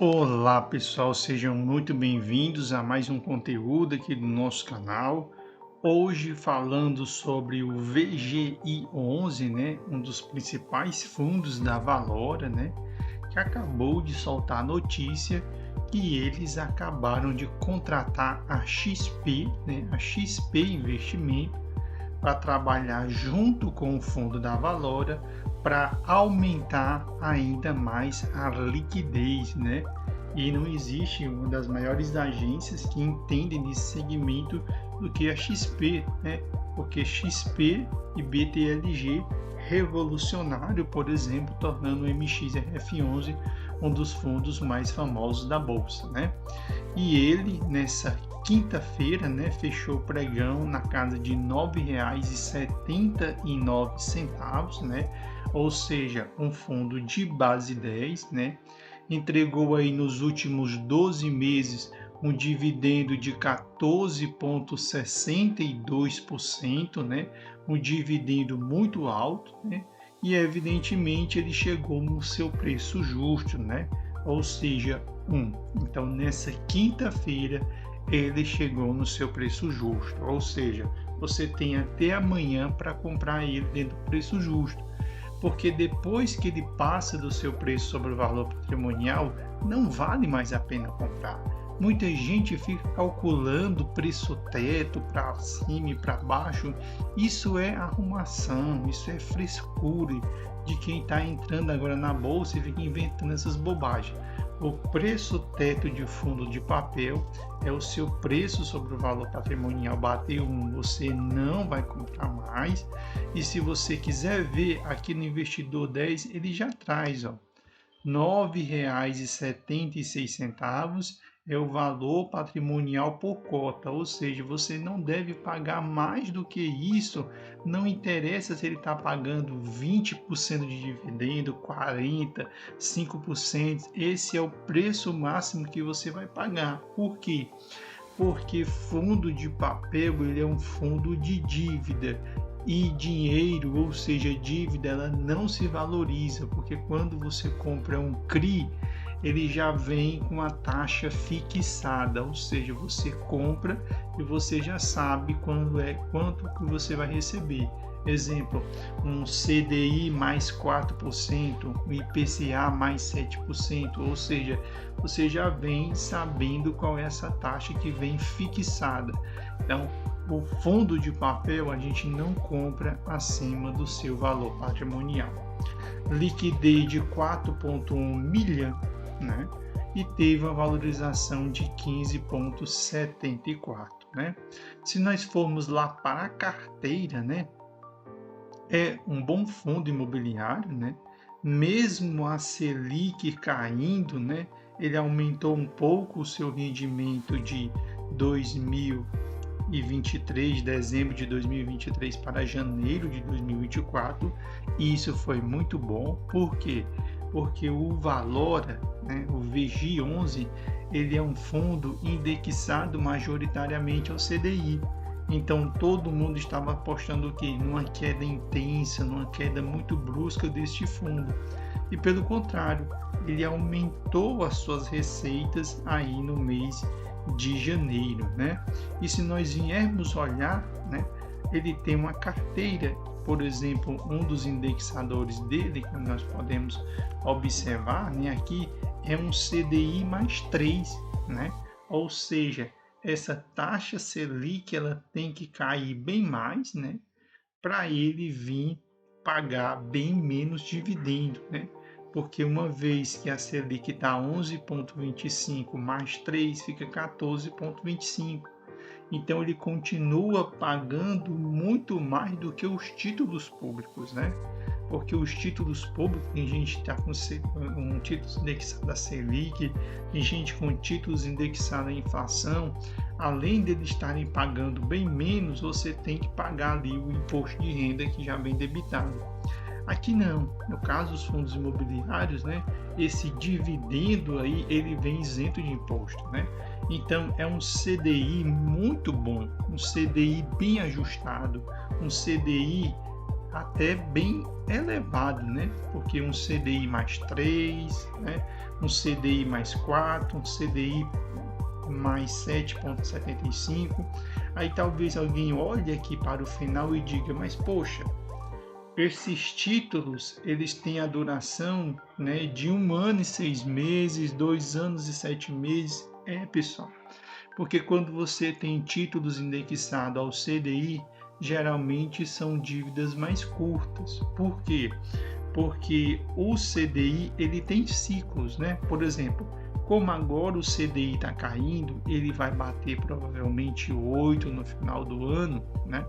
Olá pessoal, sejam muito bem-vindos a mais um conteúdo aqui do nosso canal. Hoje falando sobre o VGI11, né, um dos principais fundos da Valora, né, que acabou de soltar a notícia que eles acabaram de contratar a XP, né, a XP Investimento, para trabalhar junto com o fundo da Valora para aumentar ainda mais a liquidez, né? E não existe uma das maiores agências que entendem desse segmento do que a XP, né? Porque XP e BTLG revolucionário, por exemplo, tornando o MXRF11 um dos fundos mais famosos da bolsa, né? E ele nessa quinta-feira, né, fechou o pregão na casa de R$ 9,79, né? Ou seja, um fundo de base 10, né? Entregou aí nos últimos 12 meses um dividendo de 14,62%, né? Um dividendo muito alto, né? E evidentemente ele chegou no seu preço justo, né? Ou seja, Então nessa quinta-feira ele chegou no seu preço justo, ou seja, você tem até amanhã para comprar ele dentro do preço justo, porque depois que ele passa do seu preço sobre o valor patrimonial, não vale mais a pena comprar. Muita gente fica calculando preço teto para cima e para baixo. Isso é arrumação, isso é frescura de quem está entrando agora na bolsa e fica inventando essas bobagens. O preço teto de fundo de papel é o seu preço sobre o valor patrimonial. Bateu você não vai comprar mais. E se você quiser ver aqui no Investidor 10, ele já traz, R$ 9,76 é o valor patrimonial por cota, ou seja, você não deve pagar mais do que isso, não interessa se ele está pagando 20% de dividendo, 40%, 5%, esse é o preço máximo que você vai pagar. Por quê? Porque fundo de papel ele é um fundo de dívida e dinheiro, ou seja, dívida, ela não se valoriza, porque quando você compra um CRI, ele já vem com a taxa fixada, ou seja, você compra e você já sabe quanto que você vai receber. Exemplo, um CDI mais 4%, um IPCA mais 7%, ou seja, você já vem sabendo qual é essa taxa que vem fixada. Então, o fundo de papel a gente não compra acima do seu valor patrimonial. Liquidez de 4,1 milhão, né? E teve uma valorização de 15,74, né? Se nós formos lá para a carteira, né? É um bom fundo imobiliário, né? Mesmo a Selic caindo, né? Ele aumentou um pouco o seu rendimento de 2023, dezembro de 2023 para janeiro de 2024, e isso foi muito bom. Por quê? Porque o Valora, né, o VGI11, ele é um fundo indexado majoritariamente ao CDI. Então todo mundo estava apostando o quê? Numa queda intensa, numa queda muito brusca deste fundo. E pelo contrário, ele aumentou as suas receitas aí no mês de janeiro, né? E se nós viermos olhar, né, ele tem uma carteira, por exemplo, um dos indexadores dele, que nós podemos observar, né, aqui é um CDI mais 3, né? Ou seja, essa taxa Selic ela tem que cair bem mais, né, para ele vir pagar bem menos dividendo, né? Porque uma vez que a Selic está 11,25 mais 3 fica 14,25. Então ele continua pagando muito mais do que os títulos públicos, né? Porque os títulos públicos, tem gente que está com um título indexado a Selic, tem gente com títulos indexados à inflação, além deles estarem pagando bem menos, você tem que pagar ali o imposto de renda que já vem debitado. Aqui não, no caso dos fundos imobiliários, né, esse dividendo aí ele vem isento de imposto, né? Então é um CDI muito bom, um CDI bem ajustado, um CDI até bem elevado, né? Porque um CDI mais 3, né? Um CDI mais 4, um CDI mais 7,75. Aí talvez alguém olhe aqui para o final e diga, mas poxa, esses títulos eles têm a duração, né, de 1 ano e 6 meses, 2 anos e 7 meses. Pessoal, porque quando você tem títulos indexados ao CDI, geralmente são dívidas mais curtas. Por quê? Porque o CDI ele tem ciclos, né? Por exemplo, como agora o CDI está caindo, ele vai bater provavelmente 8 no final do ano, né?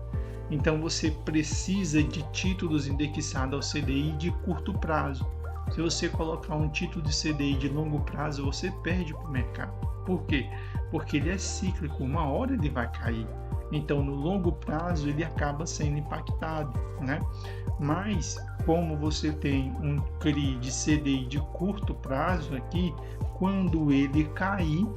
Então você precisa de títulos indexados ao CDI de curto prazo. Se você colocar um título de CDI de longo prazo, você perde para o mercado. Por quê? Porque ele é cíclico, uma hora ele vai cair. Então, no longo prazo, ele acaba sendo impactado, né? Mas, como você tem um CRI de CDI de curto prazo aqui, quando ele cair,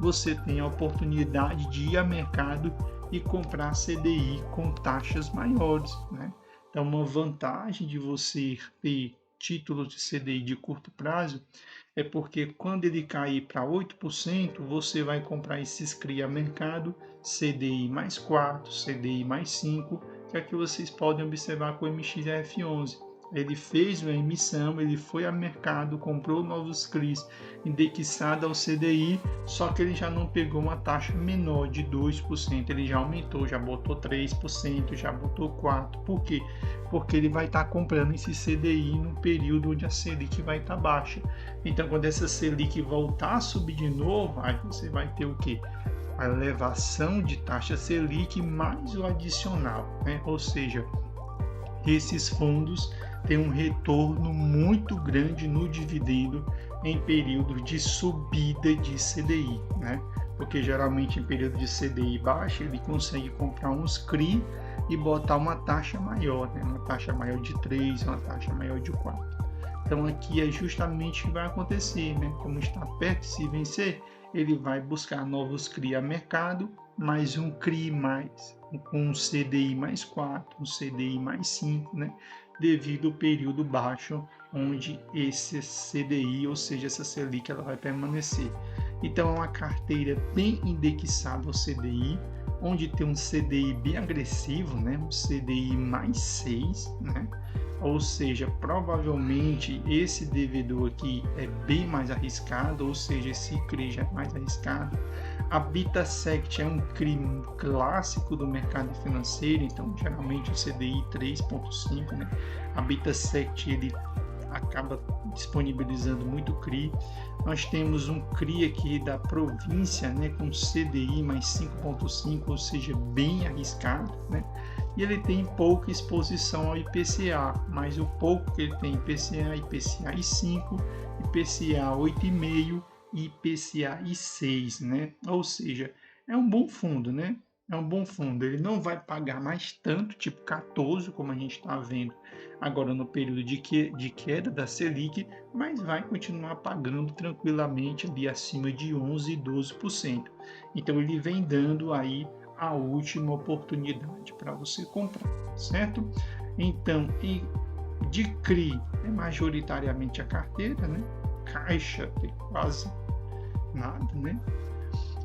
você tem a oportunidade de ir ao mercado e comprar CDI com taxas maiores, né? Então, uma vantagem de você ter títulos de CDI de curto prazo é porque quando ele cair para 8%, você vai comprar esses CRI a mercado, CDI mais 4, CDI mais 5, que é que vocês podem observar com o MXRF11. Ele fez uma emissão, ele foi ao mercado, comprou novos CRIs indexados ao CDI, só que ele já não pegou uma taxa menor de 2%, ele já aumentou, já botou 3%, já botou 4%. Por quê? Porque ele vai estar comprando esse CDI no período onde a Selic vai estar baixa. Então, quando essa Selic voltar a subir de novo, aí você vai ter o quê? A elevação de taxa Selic mais o adicional, né? Ou seja, esses fundos têm um retorno muito grande no dividendo em períodos de subida de CDI, né? Porque geralmente em período de CDI baixo ele consegue comprar uns CRI e botar uma taxa maior, né? Uma taxa maior de 3, uma taxa maior de 4. Então aqui é justamente o que vai acontecer, né? Como está perto de se vencer, ele vai buscar novos CRI a mercado, mais um CRI mais, com um CDI mais 4, um CDI mais 5, né? Devido ao período baixo onde esse CDI, ou seja, essa Selic, ela vai permanecer. Então é uma carteira bem indexada ao CDI, onde tem um CDI bem agressivo, né? Um CDI mais 6, né? Ou seja, provavelmente esse devedor aqui é bem mais arriscado, ou seja, esse CRI já é mais arriscado. A BITASECT é um CRI clássico do mercado financeiro, então geralmente o CDI 3,5, né? A BITASECT ele acaba disponibilizando muito CRI. Nós temos um CRI aqui da província, né, com CDI mais 5,5, ou seja, bem arriscado, né? E ele tem pouca exposição ao IPCA, mas o pouco que ele tem IPCA, IPCA 5, IPCA 8,5 e IPCA 6, né? Ou seja, é um bom fundo, né? É um bom fundo, ele não vai pagar mais tanto, tipo 14, como a gente está vendo agora no período de queda da Selic, mas vai continuar pagando tranquilamente ali acima de 11% e 12%. Então ele vem dando aí a última oportunidade para você comprar, certo? Então, e de CRI é majoritariamente a carteira, né? Caixa tem quase nada, né?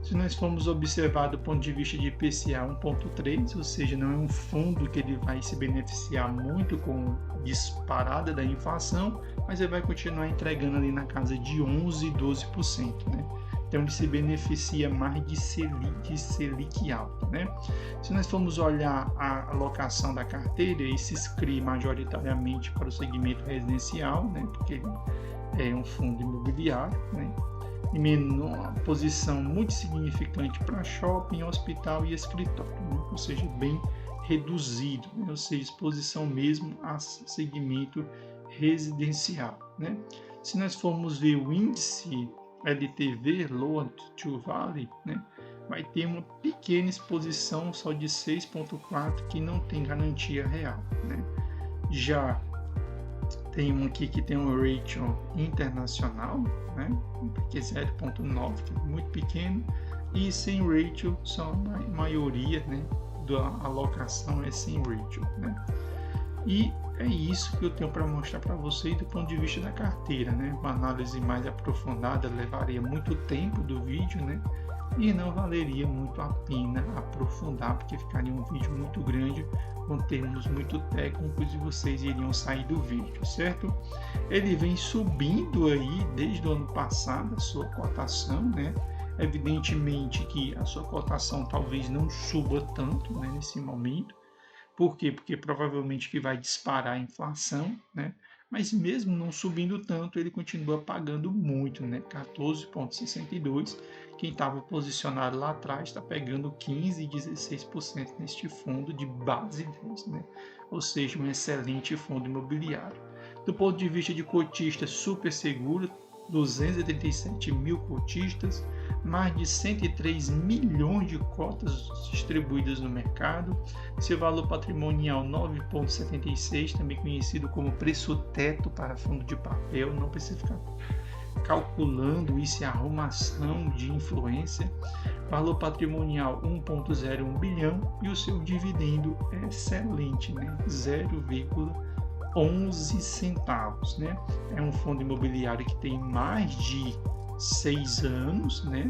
Se nós formos observar do ponto de vista de IPCA 1,3, ou seja, não é um fundo que ele vai se beneficiar muito com a disparada da inflação, mas ele vai continuar entregando ali na casa de 11% e 12%, né? Então ele se beneficia mais de Selic alta, né? Se nós formos olhar a alocação da carteira, esses CRI majoritariamente para o segmento residencial, né? Porque é um fundo imobiliário, né? E menor posição muito significante para shopping, hospital e escritório, né? Ou seja, bem reduzido, né? Ou seja, exposição mesmo a segmento residencial, né? Se nós formos ver o índice LTV, Loan to Value, né? Vai ter uma pequena exposição só de 6,4 que não tem garantia real, né? Já tem um aqui que tem um ratio internacional, né? Que é 0,9, que é muito pequeno, e sem ratio, só a maioria, né, da alocação é sem ratio, né? E é isso que eu tenho para mostrar para vocês do ponto de vista da carteira, né? Uma análise mais aprofundada levaria muito tempo do vídeo, né? E não valeria muito a pena aprofundar, porque ficaria um vídeo muito grande, com termos muito técnicos e vocês iriam sair do vídeo, certo? Ele vem subindo aí desde o ano passado a sua cotação, né? Evidentemente que a sua cotação talvez não suba tanto, né, nesse momento. Por quê? Porque provavelmente que vai disparar a inflação, né? Mas mesmo não subindo tanto, ele continua pagando muito, né? 14,62. Quem estava posicionado lá atrás está pegando 15 e 16% neste fundo de base 10, né? Ou seja, um excelente fundo imobiliário. Do ponto de vista de cotista, super seguro, 237 mil cotistas, mais de 103 milhões de cotas distribuídas no mercado, seu valor patrimonial 9,76, também conhecido como preço teto para fundo de papel, não precisa ficar calculando isso, é arrumação de influência, valor patrimonial 1,01 bilhão e o seu dividendo é excelente, né? 0,11 centavos, né? É um fundo imobiliário que tem mais de 6 anos, né?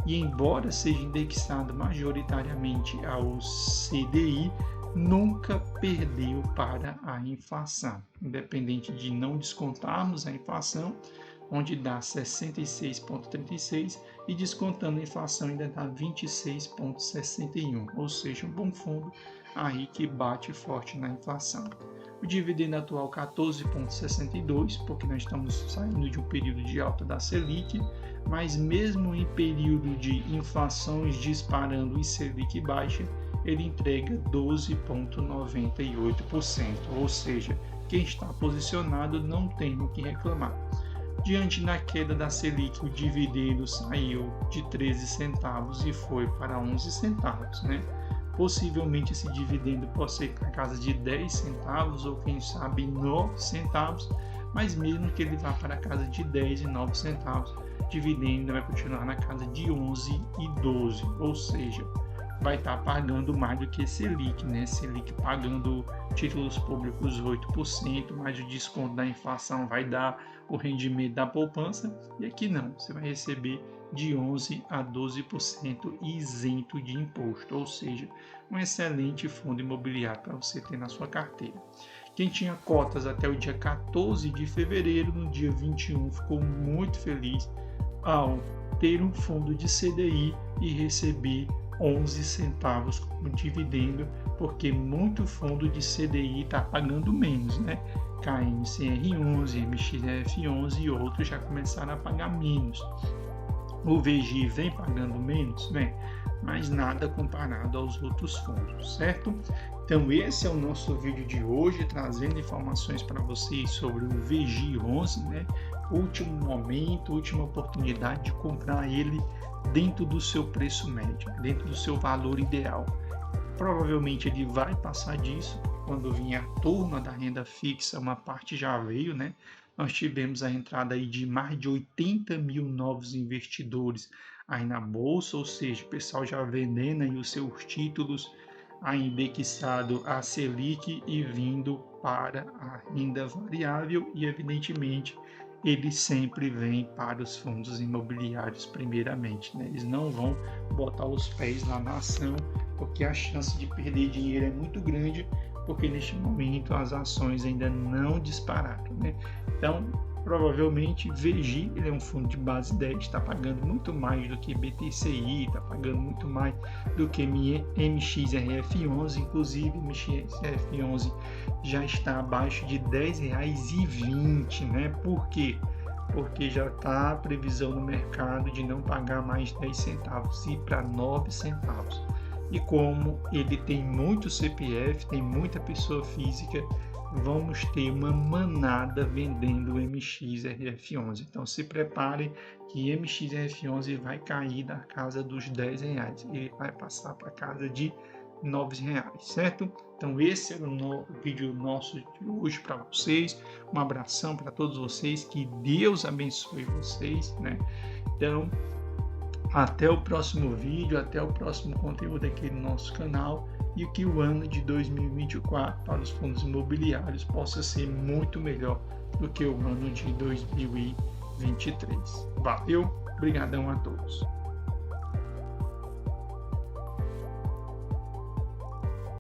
E embora seja indexado majoritariamente ao CDI, nunca perdeu para a inflação, independente de não descontarmos a inflação, onde dá 66,36 e descontando a inflação ainda dá 26,61, ou seja, um bom fundo aí que bate forte na inflação. O dividendo atual 14,62, porque nós estamos saindo de um período de alta da Selic, mas mesmo em período de inflações disparando e Selic baixa, ele entrega 12,98%, ou seja, quem está posicionado não tem o que reclamar. Diante da queda da Selic, o dividendo saiu de 13 centavos e foi para 11 centavos, né? Possivelmente esse dividendo possa ir para casa de 10 centavos ou quem sabe 9 centavos, mas mesmo que ele vá para casa de 10 e 9 centavos, o dividendo vai continuar na casa de 11 e 12, ou seja, vai estar pagando mais do que Selic, né? Selic pagando títulos públicos 8%, mais o desconto da inflação vai dar o rendimento da poupança, e aqui não, você vai receber de 11% a 12% isento de imposto, ou seja, um excelente fundo imobiliário para você ter na sua carteira. Quem tinha cotas até o dia 14 de fevereiro, no dia 21, ficou muito feliz ao ter um fundo de CDI e receber 11 centavos como dividendo, porque muito fundo de CDI está pagando menos, né? KNCR11, MXF11 e outros já começaram a pagar menos. O VGI vem pagando menos, né? Mas nada comparado aos outros fundos, certo? Então esse é o nosso vídeo de hoje, trazendo informações para vocês sobre o VGI11, né? Último momento, última oportunidade de comprar ele dentro do seu preço médio, dentro do seu valor ideal. Provavelmente ele vai passar disso, quando vir a turma da renda fixa, uma parte já veio, né? Nós tivemos a entrada aí de mais de 80 mil novos investidores aí na bolsa, ou seja, o pessoal já vendendo aí os seus títulos aí indexado a Selic e vindo para a renda variável e evidentemente ele sempre vem para os fundos imobiliários primeiramente, né? Eles não vão botar os pés lá na ação, porque a chance de perder dinheiro é muito grande, porque neste momento as ações ainda não dispararam, né? Então, provavelmente VGI, ele é um fundo de base 10, está pagando muito mais do que BTCI, está pagando muito mais do que MXRF11, inclusive MXRF11 já está abaixo de R$10,20, né? Por quê? Porque já está a previsão no mercado de não pagar mais 10 centavos, ir para 9 centavos. E como ele tem muito CPF, tem muita pessoa física, vamos ter uma manada vendendo o MXRF11. Então se preparem que MXRF11 vai cair da casa dos R$10. Ele vai passar para a casa de R$9, certo? Então esse era o vídeo nosso de hoje para vocês. Um abração para todos vocês, que Deus abençoe vocês, né? Então Até o próximo vídeo, até o próximo conteúdo aqui no nosso canal, e que o ano de 2024 para os fundos imobiliários possa ser muito melhor do que o ano de 2023. Valeu, obrigadão a todos.